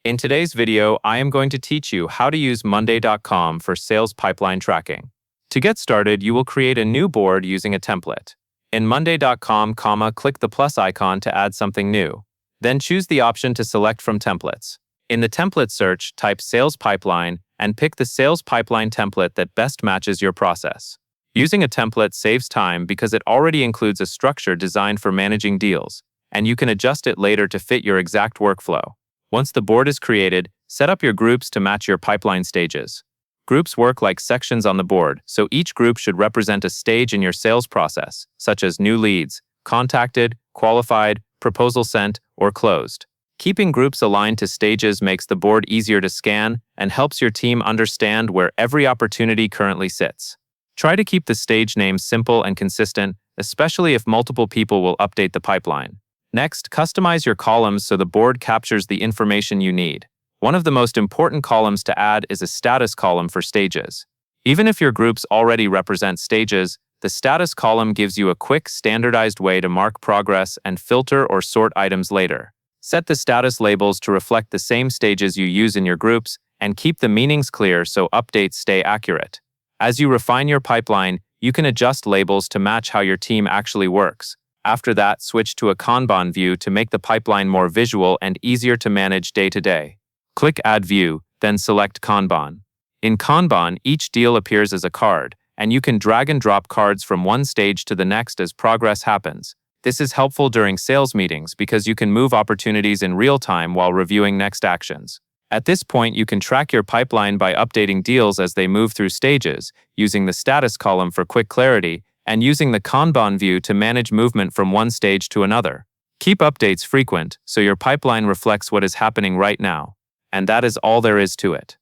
In today's video, I am going to teach you how to use Monday.com for sales pipeline tracking. To get started, you will create a new board using a template. In Monday.com, click the plus icon to add something new. Then choose the option to select from templates. In the template search, type Sales Pipeline and pick the Sales Pipeline template that best matches your process. Using a template saves time because it already includes a structure designed for managing deals, and you can adjust it later to fit your exact workflow. Once the board is created, set up your groups to match your pipeline stages. Groups work like sections on the board, so each group should represent a stage in your sales process, such as new leads, contacted, qualified, proposal sent, or closed. Keeping groups aligned to stages makes the board easier to scan and helps your team understand where every opportunity currently sits. Try to keep the stage names simple and consistent, especially if multiple people will update the pipeline. Next, customize your columns so the board captures the information you need. One of the most important columns to add is a status column for stages. Even if your groups already represent stages, the status column gives you a quick, standardized way to mark progress and filter or sort items later. Set the status labels to reflect the same stages you use in your groups and keep the meanings clear so updates stay accurate. As you refine your pipeline, you can adjust labels to match how your team actually works. After that, switch to a Kanban view to make the pipeline more visual and easier to manage day to day. Click Add View, then select Kanban. In Kanban, each deal appears as a card, and you can drag and drop cards from one stage to the next as progress happens. This is helpful during sales meetings because you can move opportunities in real time while reviewing next actions. At this point, you can track your pipeline by updating deals as they move through stages, using the status column for quick clarity, and using the Kanban view to manage movement from one stage to another. Keep updates frequent so your pipeline reflects what is happening right now. And that is all there is to it.